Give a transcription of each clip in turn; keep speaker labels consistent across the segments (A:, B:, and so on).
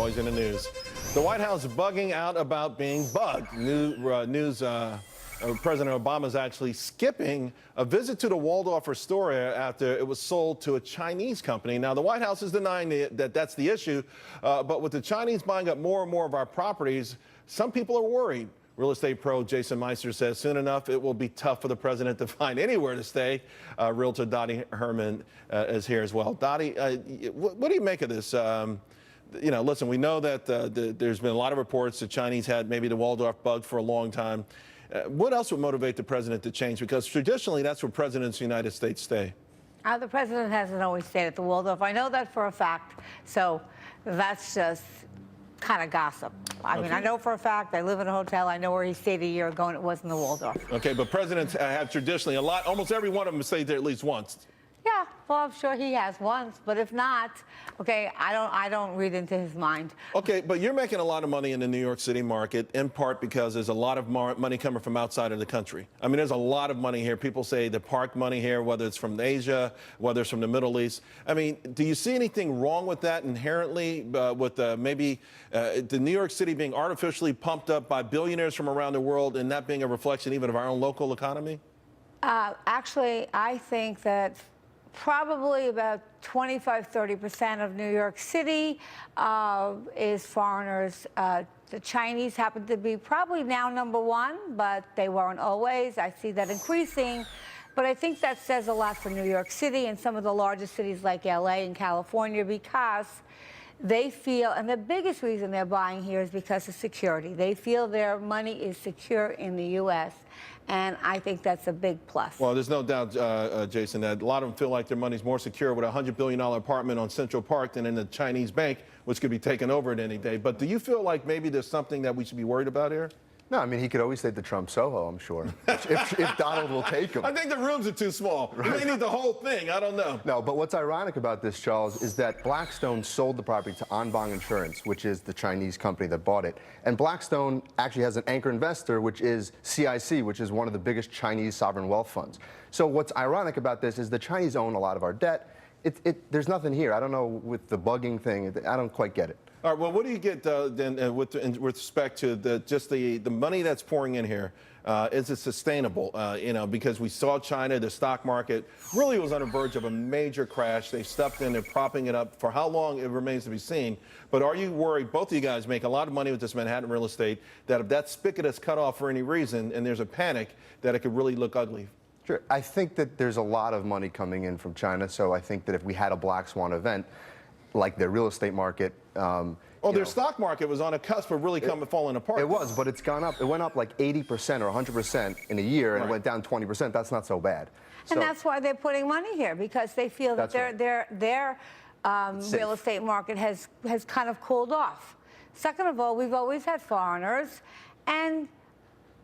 A: always in the news. The White House bugging out about being bugged. President Obama is actually skipping a visit to the Waldorf Astoria after it was sold to a Chinese company. Now, the White House is denying that that's the issue, but with the Chinese buying up more and more of our properties, some people are worried. Real estate pro Jason Meister says soon enough it will be tough for the president to find anywhere to stay. Realtor Dottie Herman is here as well. Dottie, what do you make of this? Listen, we know that there's been a lot of reports the Chinese had maybe the Waldorf bug for a long time. What else would motivate the president to change? Because traditionally, that's where presidents of the United States stay.
B: The president hasn't always stayed at the Waldorf. I know that for a fact. So that's just kind of gossip. I mean, I know for a fact. I live in a hotel. I know where he stayed a year ago, and it wasn't the Waldorf.
A: Okay, but presidents have traditionally almost every one of them stayed there at least once.
B: Yeah, well, I'm sure he has once, but if not, okay, I don't read into his mind.
A: Okay, but you're making a lot of money in the New York City market, in part because there's a lot of money coming from outside of the country. I mean, there's a lot of money here. People say the park money here, whether it's from Asia, whether it's from the Middle East. I mean, do you see anything wrong with that inherently, with maybe the New York City being artificially pumped up by billionaires from around the world and that being a reflection even of our own local economy?
B: Actually, I think that probably about 25–30% of New York City is foreigners. The Chinese happen to be probably now #1, but they weren't always. I see that increasing. But I think that says a lot for New York City and some of the largest cities like LA and California, because they feel, and the biggest reason they're buying here is because of security. They feel their money is secure in the U.S., and I think that's a big plus.
A: Well, there's no doubt, Jason, that a lot of them feel like their money's more secure with a $100 billion apartment on Central Park than in the Chinese bank, which could be taken over at any day. But do you feel like maybe there's something that we should be worried about here?
C: No, I mean, he could always stay at the Trump Soho, I'm sure, if Donald will take him.
A: I think the rooms are too small. Right. They need the whole thing. I don't know.
C: No, but what's ironic about this, Charles, is that Blackstone sold the property to Anbang Insurance, which is the Chinese company that bought it. And Blackstone actually has an anchor investor, which is CIC, which is one of the biggest Chinese sovereign wealth funds. So what's ironic about this is the Chinese own a lot of our debt. There's nothing here. I don't know with the bugging thing. I don't quite get it.
A: All right, well, what do you get then with respect to the money that's pouring in here? Is it sustainable? Because we saw China, the stock market really was on the verge of a major crash. They stepped in, they're propping it up. For how long, it remains to be seen. But are you worried, both of you guys make a lot of money with this Manhattan real estate, that if that spigot is cut off for any reason and there's a panic, that it could really look ugly?
C: Sure. I think that there's a lot of money coming in from China, so I think that if we had a black swan event, like their real estate market.
A: Their stock market was on a cusp of really falling apart.
C: It was, but it's gone up. It went up like 80% or 100% in a year, and it went down 20%. That's not so bad.
B: And that's why they're putting money here, because they feel that their real estate market has kind of cooled off. Second of all, we've always had foreigners, and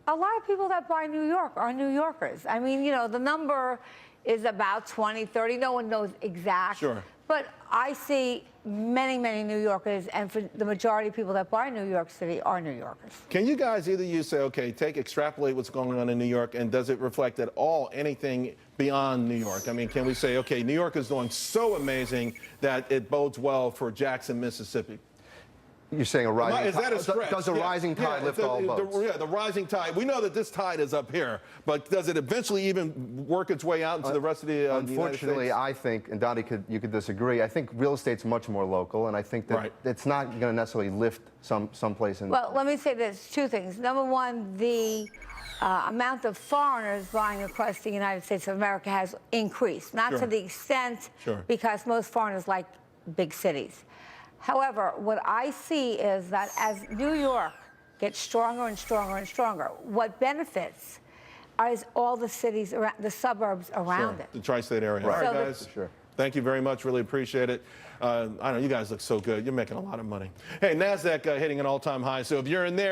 B: a lot of people that buy New York are New Yorkers. I mean, the number is about 20, 30. No one knows exact.
A: Sure.
B: But I see many, many New Yorkers, and for the majority of people that buy New York City are New Yorkers.
A: Can you guys, either you say, okay, extrapolate what's going on in New York, and does it reflect at all anything beyond New York? I mean, can we say, okay, New York is doing so amazing that it bodes well for Jackson, Mississippi?
C: You're saying a rising tide?
A: Is that a stretch?
C: Does a rising tide lift all boats?
A: The rising tide. We know that this tide is up here, but does it eventually even work its way out into the rest of the United States?
C: Unfortunately, I think, and Dottie, you could disagree, I think real estate's much more local, and I think that it's not going to necessarily lift someplace in...
B: Well, let me say this, two things. Number one, the amount of foreigners buying across the United States of America has increased. Not to the extent, because most foreigners like big cities. However, what I see is that as New York gets stronger and stronger and stronger, what benefits is all the cities, the suburbs around it.
A: The tri-state area. All right, guys. Thank you very much. Really appreciate it. I don't know, you guys look so good. You're making a lot of money. Hey, NASDAQ hitting an all-time high. So if you're in there,